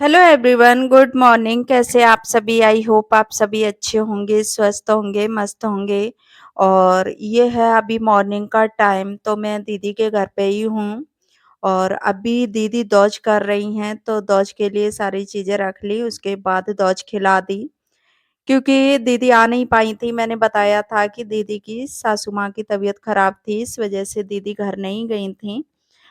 Hello everyone, good morning. कैसे आप सभी? आई होप आप सभी अच्छे होंगे, स्वस्थ होंगे, मस्त होंगे। और ये है अभी मॉर्निंग का टाइम, तो मैं दीदी के घर पे ही हूँ। और अभी दीदी दौज कर रही हैं, तो दौज के लिए सारी चीज़ें रख ली, उसके बाद दौज खिला दी। क्योंकि दीदी आ नहीं पाई थी, मैंने बताया था कि दीदी की सासू माँ की तबीयत खराब थी, इस वजह से दीदी घर नहीं गई थी।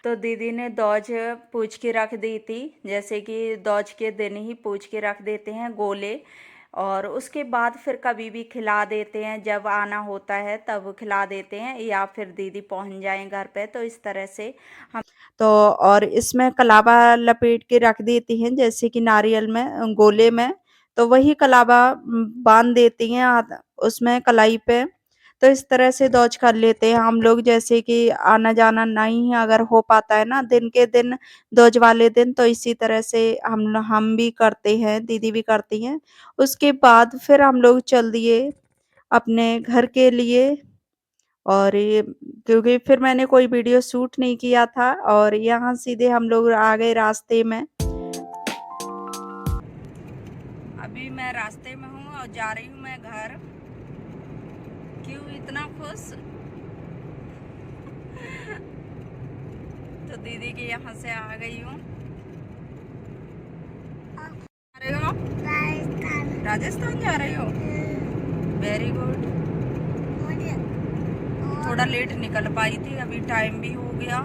तो दीदी ने दौज पूछ के रख दी थी, जैसे कि दौज के दिन ही पूछ के रख देते हैं गोले। और उसके बाद फिर कभी भी खिला देते हैं, जब आना होता है तब खिला देते हैं, या फिर दीदी पहुंच जाएं घर पे, तो इस तरह से हम तो। और इसमें कलावा लपेट के रख देती हैं, जैसे कि नारियल में गोले में। तो वही कलावा बांध देती हैं उसमें कलाई पे। तो इस तरह से दौज कर लेते हैं हम लोग, जैसे कि आना जाना नहीं अगर हो पाता है ना दिन के दिन, दौज वाले दिन, तो इसी तरह से हम भी करते हैं, दीदी भी करती हैं। उसके बाद फिर हम लोग चल दिए अपने घर के लिए। और ये क्योंकि फिर मैंने कोई वीडियो शूट नहीं किया था, और यहाँ सीधे हम लोग आ गए रास्ते में। अभी मैं रास्ते में हूँ और जा रही हूँ मैं घर। क्यों इतना खुश? तो दीदी के यहाँ से आ गई हूँ। जा रहे हो? राजस्थान जा रही हो? Very good. थोड़ा लेट निकल पाई थी, अभी टाइम भी हो गया,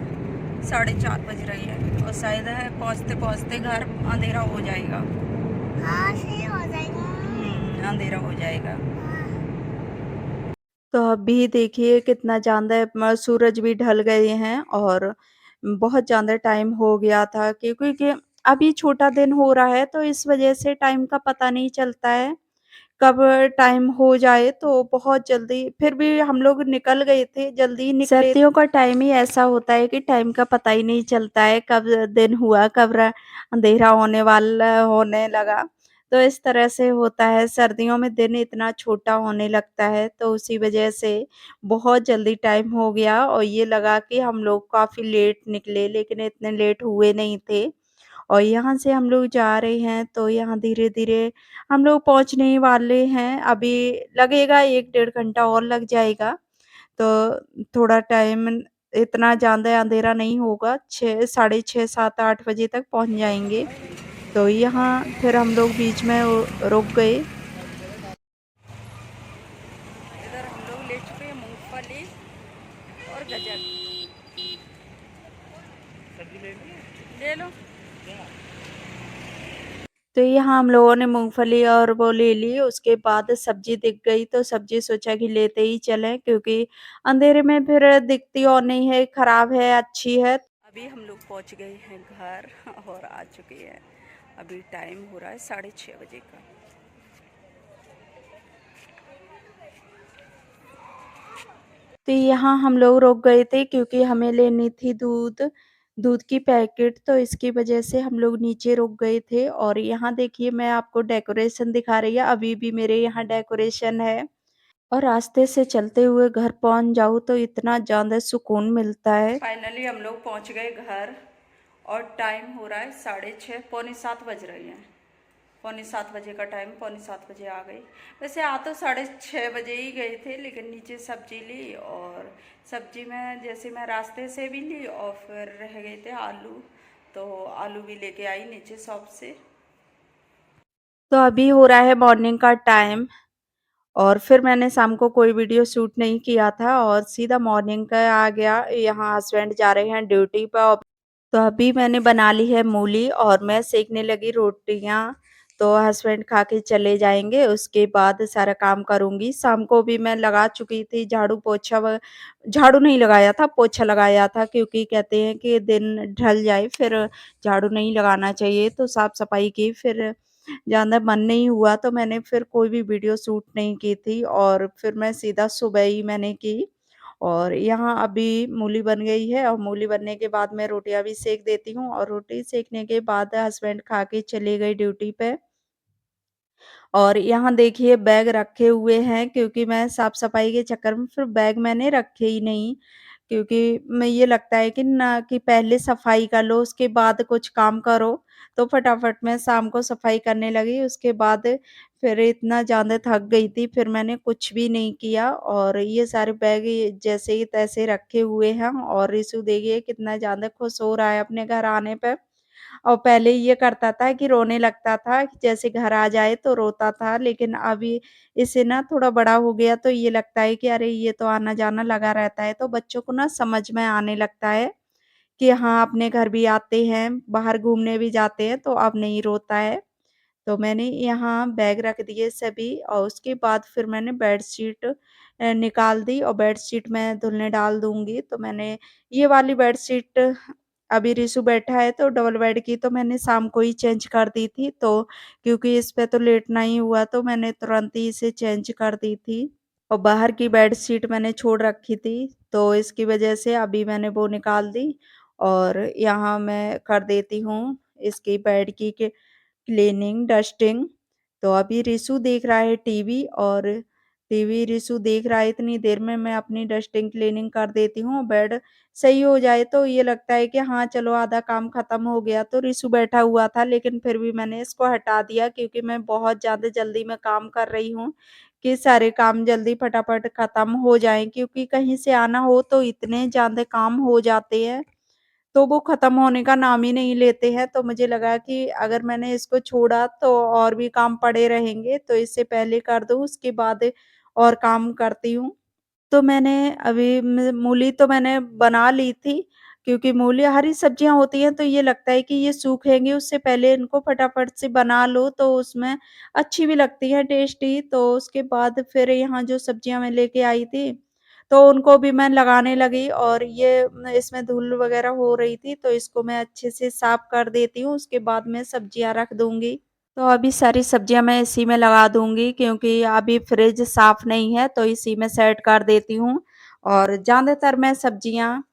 4:30 बज रही है, और शायद है पहुँचते पहुँचते घर अंधेरा हो जाएगा। हाँ, सही हो जाएगा। अंधेरा हो जाएगा। तो अभी देखिए कितना ज़्यादा सूरज भी ढल गए हैं, और बहुत ज़्यादा टाइम हो गया था, क्योंकि अभी छोटा दिन हो रहा है, तो इस वजह से टाइम का पता नहीं चलता है। कब टाइम हो जाए तो बहुत जल्दी, फिर भी हम लोग निकल गए थे, जल्दी ही निकले। सर्दियों का टाइम ही ऐसा होता है कि टाइम का पता ही नहीं चलता है, कब दिन हुआ, कब अंधेरा होने लगा। तो इस तरह से होता है, सर्दियों में दिन इतना छोटा होने लगता है, तो उसी वजह से बहुत जल्दी टाइम हो गया, और ये लगा कि हम लोग काफ़ी लेट निकले, लेकिन इतने लेट हुए नहीं थे। और यहाँ से हम लोग जा रहे हैं, तो यहाँ धीरे-धीरे हम लोग पहुँचने ही वाले हैं। अभी लगेगा 1 डेढ़ घंटा और लग जाएगा। तो थोड़ा टाइम, इतना ज़्यादा अंधेरा नहीं होगा, 6 साढ़े 6, 7, 8 बजे तक पहुँच जाएँगे। तो यहाँ फिर हम लोग बीच में रुक गए। इधर हम लोग ले चुके हैं मूँगफली और गजक। ले लो। तो यहाँ हम लोगों ने मूँगफली और वो ले ली, उसके बाद सब्ज़ी दिख गई, तो सब्ज़ी सोचा कि लेते ही चलें, क्योंकि अंधेरे में फिर दिखती और नहीं है, खराब है, अच्छी है। अभी हम लोग पहुँच गए हैं घर और आ चुके हैं। अभी टाइम हो रहा है 6:30 बजे का। तो यहाँ हम लोग रुक गए थे, क्योंकि हमें लेनी थी दूध की पैकेट, तो इसकी वजह से हम लोग नीचे रुक गए थे। और यहाँ देखिए मैं आपको डेकोरेशन दिखा रही है, अभी भी मेरे यहाँ डेकोरेशन है। और रास्ते से चलते हुए घर पहुंच जाऊँ तो इतना ज़्यादा सुकून मिलता है। फाइनली हम लोग पहुंच गए घर, और टाइम हो रहा है 6:30, पौने 7 बज रही हैं। पौने 7 बजे का टाइम, पौने 7 बजे आ गई। वैसे आ तो 6:30 बजे ही गए थे, लेकिन नीचे सब्जी ली, और सब्जी में जैसे मैं रास्ते से भी ली, और फिर रह गए थे आलू, तो आलू भी लेके आई नीचे शॉप से। तो अभी हो रहा है मॉर्निंग का टाइम, और फिर मैंने शाम को कोई वीडियो शूट नहीं किया था, और सीधा मॉर्निंग का आ गया। यहाँ हस्बैंड जा रहे हैं ड्यूटी पर। तो अभी मैंने बना ली है मूली, और मैं सेकने लगी रोटियाँ। तो हस्बैंड खा के चले जाएँगे, उसके बाद सारा काम करूँगी। शाम को भी मैं लगा चुकी थी झाड़ू पोछा, झाड़ू नहीं लगाया था, पोछा लगाया था, क्योंकि कहते हैं कि दिन ढल जाए फिर झाड़ू नहीं लगाना चाहिए, तो साफ-सफाई की। फिर ज़्यादा मन नहीं हुआ, तो मैंने फिर कोई भी वीडियो शूट नहीं की थी, और फिर मैं सीधा सुबह ही मैंने की। और यहाँ अभी मूली बन गई है, और मूली बनने के बाद मैं रोटियाँ भी सेक देती हूँ, और रोटी सेकने के बाद हस्बैंड खा के चले गए ड्यूटी पे। और यहाँ देखिए बैग रखे हुए हैं, क्योंकि मैं साफ-सफाई के चक्कर में फिर बैग मैंने रखे ही नहीं। क्योंकि मैं ये लगता है कि ना कि पहले सफाई कर लो, उसके बाद कुछ काम करो। तो फटाफट मैं शाम को सफाई करने लगी, उसके बाद फिर इतना ज़्यादा थक गई थी, फिर मैंने कुछ भी नहीं किया और ये सारे बैग ये जैसे ही तैसे रखे हुए हैं और रिशु देखिए कितना ज़्यादा खुश हो रहा है अपने घर आने पे। और पहले ये करता था कि रोने लगता था, कि जैसे घर आ जाए तो रोता था, लेकिन अभी इसे ना थोड़ा बड़ा हो गया तो ये लगता है कि अरे ये तो आना-जाना लगा रहता है, तो बच्चों को ना समझ में आने लगता है कि हाँ, अपने घर भी आते हैं, बाहर घूमने भी जाते हैं, तो अब नहीं रोता है। तो मैंने यहाँ बैग रख दिए सभी और उसके बाद फिर मैंने बेडशीट निकाल दी और बेडशीट मैं धुलने डाल दूँगी। तो मैंने ये वाली बेडशीट अभी रिशु बैठा है तो डबल बेड की तो मैंने शाम को ही चेंज कर दी थी। तो क्योंकि इस पे तो लेटना ही हुआ तो मैंने तुरंत ही इसे चेंज कर दी थी। और बाहर की बेडशीट मैंने छोड़ रखी थी, तो इसकी वजह से अभी मैंने वो निकाल दी और यहाँ मैं कर देती हूँ इसकी बेड की के क्लीनिंग, डस्टिंग। तो अभी रिशु देख रहा है टीवी और टीवी रिशु देख रहा है, इतनी देर में मैं अपनी डस्टिंग क्लीनिंग कर देती हूँ। बेड सही हो जाए तो ये लगता है कि हाँ, चलो आधा काम खत्म हो गया। तो रिशु बैठा हुआ था लेकिन फिर भी मैंने इसको हटा दिया क्योंकि मैं बहुत ज़्यादा जल्दी में काम कर रही हूँ, कि सारे काम जल्दी फटाफट खत्म हो जाएँ, क्योंकि कहीं से आना हो तो इतने ज़्यादा काम हो जाते हैं। तो वो ख़त्म होने का नाम ही नहीं लेते हैं, तो मुझे लगा कि अगर मैंने इसको छोड़ा तो और भी काम पड़े रहेंगे, तो इससे पहले कर दूँ, उसके बाद और काम करती हूँ। तो मैंने अभी म मूली तो मैंने बना ली थी, क्योंकि मूली हरी सब्जियाँ होती हैं तो ये लगता है कि ये सूखेंगी, उससे पहले इनको फटाफट से बना लो तो उसमें अच्छी भी लगती है टेस्टी। तो उसके बाद फिर यहाँ जो सब्जियाँ मैं लेके आई थी, तो उनको भी मैं लगाने लगी और ये इसमें धूल वग़ैरह हो रही थी, तो इसको मैं अच्छे से साफ कर देती हूँ, उसके बाद मैं सब्जियाँ रख दूँगी। तो अभी सारी सब्जियाँ मैं इसी में लगा दूँगी क्योंकि अभी फ्रिज साफ़ नहीं है, तो इसी में सेट कर देती हूँ। और ज़्यादातर मैं सब्जियाँ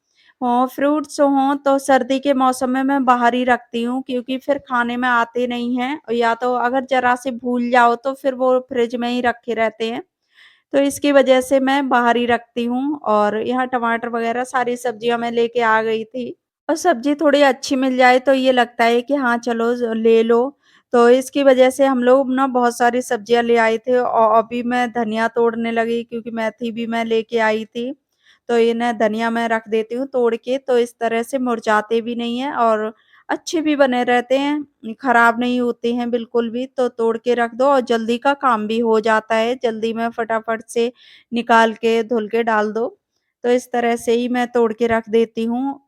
फ्रूट्स हों तो सर्दी के मौसम में मैं बाहर ही रखती हूँ, क्योंकि फिर खाने में आते नहीं हैं, या तो अगर ज़रा से भूल जाओ तो फिर वो फ्रिज में ही रखे रहते हैं। तो इसकी वजह से मैं बाहर ही रखती हूँ और यहाँ टमाटर वग़ैरह सारी सब्जियाँ मैं लेके आ गई थी। और सब्ज़ी थोड़ी अच्छी मिल जाए तो ये लगता है कि हाँ, चलो ले लो। तो इसकी वजह से हम लोग ना बहुत सारी सब्जियाँ ले आए थे और अभी मैं धनिया तोड़ने लगी क्योंकि मेथी भी मैं लेके आई थी। तो ये ना धनिया मैं रख देती हूँ तोड़ के, तो इस तरह से मुरझाते भी नहीं हैं और अच्छे भी बने रहते हैं, खराब नहीं होते हैं बिल्कुल भी। तो तोड़ के रख दो और जल्दी का काम भी हो जाता है, जल्दी में फटाफट से निकाल के धुल के डाल दो। तो इस तरह से ही मैं तोड़ के रख देती हूँ।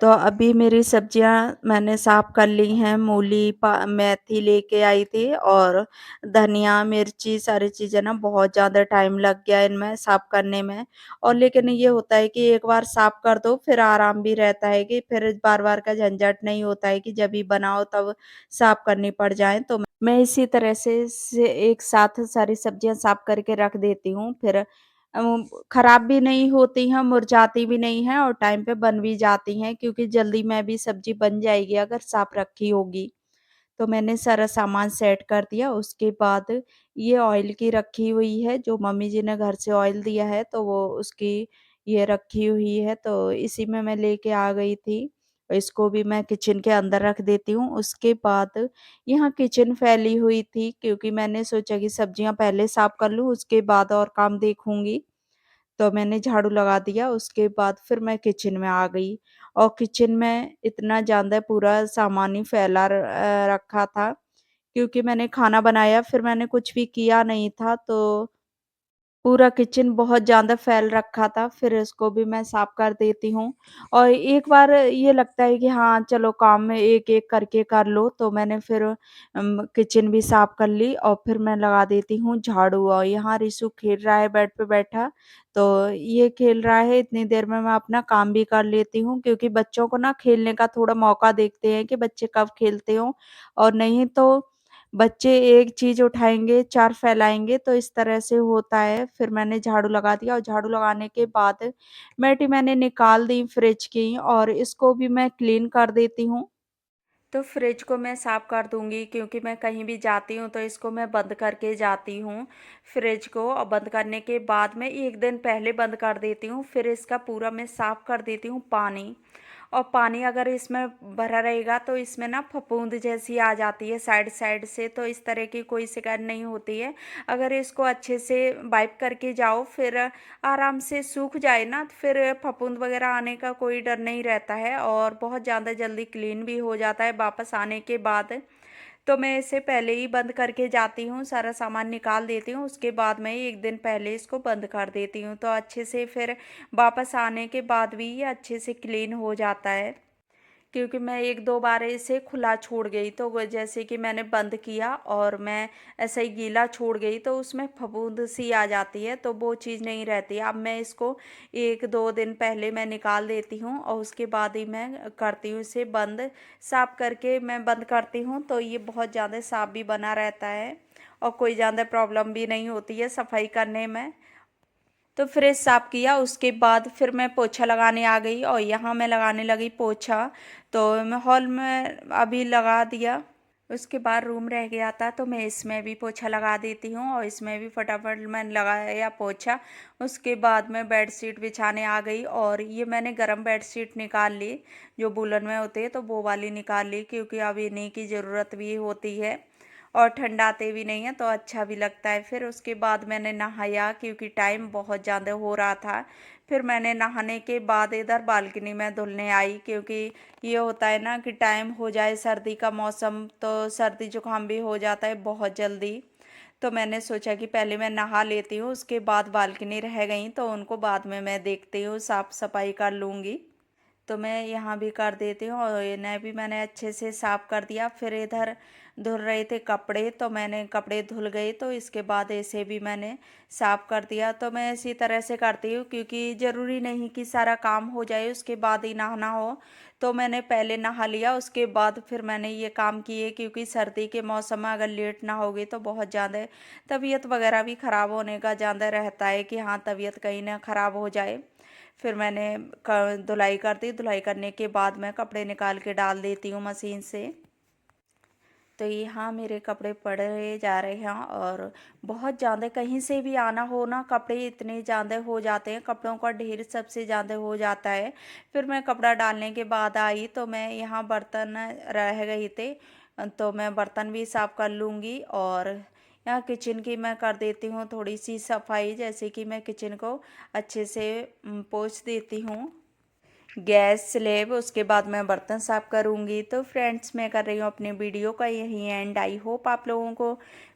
तो अभी मेरी सब्जियाँ मैंने साफ़ कर ली हैं, मूली, मेथी लेके आई थी और धनिया, मिर्ची सारी चीज़ें ना बहुत ज़्यादा टाइम लग गया इनमें साफ़ करने में। और लेकिन ये होता है कि एक बार साफ़ कर दो फिर आराम भी रहता है, कि फिर बार-बार का झंझट नहीं होता है कि जब भी बनाओ तब साफ़ करनी पड़ जाएँ। तो मैं इसी तरह से एक साथ सारी सब्जियाँ साफ़ करके रख देती हूँ, फिर खराब भी नहीं होती हैं, मुरझाती भी नहीं हैं और टाइम पे बन भी जाती हैं, क्योंकि जल्दी में भी सब्ज़ी बन जाएगी अगर साफ़ रखी होगी। तो मैंने सारा सामान सेट कर दिया, उसके बाद ये ऑयल की रखी हुई है, जो मम्मी जी ने घर से ऑयल दिया है, तो वो उसकी ये रखी हुई है, तो इसी में मैं लेके आ गई थी। इसको भी मैं किचन के अंदर रख देती हूँ। उसके बाद यहाँ किचन फैली हुई थी, क्योंकि मैंने सोचा कि सब्जियाँ पहले साफ़ कर लूँ, उसके बाद और काम देखूँगी। तो मैंने झाड़ू लगा दिया, उसके बाद फिर मैं किचन में आ गई और किचन में इतना ज़्यादा पूरा सामान ही फैला रखा था, क्योंकि मैंने खाना बनाया फिर मैंने कुछ भी किया नहीं था, तो पूरा किचन बहुत ज़्यादा फैल रखा था, फिर इसको भी मैं साफ कर देती हूँ। और एक बार ये लगता है कि हाँ, चलो काम में एक-एक करके कर लो, तो मैंने फिर किचन भी साफ कर ली और फिर मैं लगा देती हूँ झाड़ू। और यहाँ रिशु खेल रहा है बेड पे बैठा, तो ये खेल रहा है, इतनी देर में मैं अपना काम भी कर लेती हूँ, क्योंकि बच्चों को ना खेलने का थोड़ा मौका देखते हैं कि बच्चे कब खेलते हों, और नहीं तो बच्चे एक चीज़ उठाएँगे, 4 फैलाएँगे, तो इस तरह से होता है। फिर मैंने झाड़ू लगा दिया और झाड़ू लगाने के बाद मैटी मैंने निकाल दी फ्रिज की और इसको भी मैं क्लीन कर देती हूँ। तो फ्रिज को मैं साफ़ कर दूँगी क्योंकि मैं कहीं भी जाती हूँ तो इसको मैं बंद करके जाती हूँ फ्रिज को, और बंद करने के बाद मैं 1 दिन पहले बंद कर देती हूँ। फिर इसका पूरा मैं साफ़ कर देती हूँ पानी, और पानी अगर इसमें भरा रहेगा तो इसमें ना फफूंद जैसी आ जाती है साइड साइड से, तो इस तरह की कोई शिकायत नहीं होती है। अगर इसको अच्छे से वाइप करके जाओ, फिर आराम से सूख जाए ना, तो फिर फफूंद वगैरह आने का कोई डर नहीं रहता है और बहुत ज़्यादा जल्दी क्लीन भी हो जाता है वापस आने के बाद। तो मैं इसे पहले ही बंद करके जाती हूँ, सारा सामान निकाल देती हूँ, उसके बाद मैं 1 दिन पहले इसको बंद कर देती हूँ, तो अच्छे से फिर वापस आने के बाद भी ये अच्छे से क्लीन हो जाता है। क्योंकि मैं 1-2 बार इसे खुला छोड़ गई, तो वो जैसे कि मैंने बंद किया और मैं ऐसे ही गीला छोड़ गई तो उसमें फफूंद सी आ जाती है, तो वो चीज़ नहीं रहती। अब मैं इसको 1-2 दिन पहले मैं निकाल देती हूँ और उसके बाद ही मैं करती हूँ इसे बंद। साफ़ करके मैं बंद करती हूँ तो ये बहुत ज़्यादा साफ़ भी बना रहता है और कोई ज़्यादा प्रॉब्लम भी नहीं होती है सफाई करने में। तो फ्रिज साफ किया, उसके बाद फिर मैं पोछा लगाने आ गई और यहाँ मैं लगाने लगी पोछा। तो मैं हॉल में अभी लगा दिया, उसके बाद रूम रह गया था तो मैं इसमें भी पोछा लगा देती हूँ और इसमें भी फटाफट मैंने लगाया पोछा। उसके बाद मैं बेडशीट बिछाने आ गई और ये मैंने गरम बेडशीट निकाल ली, जो वूलन में होते हैं तो वो वाली निकाल ली, क्योंकि अब इन्हीं की ज़रूरत भी होती है और ठंडाते भी नहीं है तो अच्छा भी लगता है। फिर उसके बाद मैंने नहाया क्योंकि टाइम बहुत ज़्यादा हो रहा था। फिर मैंने नहाने के बाद इधर बालकनी में धुलने आई, क्योंकि ये होता है ना कि टाइम हो जाए, सर्दी का मौसम तो सर्दी जुकाम भी हो जाता है बहुत जल्दी। तो मैंने सोचा कि पहले मैं नहा लेती हूँ, उसके बाद बालकनी रह गई तो उनको बाद में मैं देखती हूँ, साफ़ सफाई कर लूँगी। तो मैं यहाँ भी कर देती हूँ और इन्हें भी मैंने अच्छे से साफ़ कर दिया। फिर इधर धुल रहे थे कपड़े, तो मैंने कपड़े धुल गए तो इसके बाद इसे भी मैंने साफ़ कर दिया। तो मैं इसी तरह से करती हूँ क्योंकि ज़रूरी नहीं कि सारा काम हो जाए उसके बाद ही नहाना हो। तो मैंने पहले नहा लिया, उसके बाद फिर मैंने ये काम किए, क्योंकि सर्दी के मौसम में अगर लेट ना होगी तो बहुत ज़्यादा तबीयत वगैरह भी ख़राब होने का ज़्यादा रहता है कि हाँ तबीयत कहीं ना ख़राब हो जाए। फिर मैंने धुलाई कर दी, धुलाई करने के बाद मैं कपड़े निकाल के डाल देती हूँ मशीन से। तो यहाँ मेरे कपड़े पड़े जा रहे हैं और बहुत ज़्यादा कहीं से भी आना हो ना, कपड़े इतने ज़्यादा हो जाते हैं, कपड़ों का ढेर सबसे ज़्यादा हो जाता है। फिर मैं कपड़ा डालने के बाद आई तो मैं यहाँ बर्तन रह गए थे, तो मैं बर्तन भी साफ़ कर लूँगी। और यहाँ किचन की मैं कर देती हूँ थोड़ी सी सफाई, जैसे कि मैं किचन को अच्छे से पोंछ देती हूँ, गैस स्लेब, उसके बाद मैं बर्तन साफ़ करूँगी। तो फ्रेंड्स, मैं कर रही हूँ अपने वीडियो का यही एंड। आई होप आप लोगों को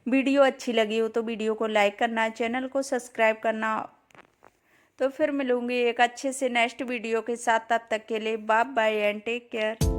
वीडियो अच्छी लगी हो तो वीडियो को लाइक करना, चैनल को सब्सक्राइब करना। तो फिर मिलूँगी एक अच्छे से नेक्स्ट वीडियो के साथ, तब तक के लिए bye bye and take care.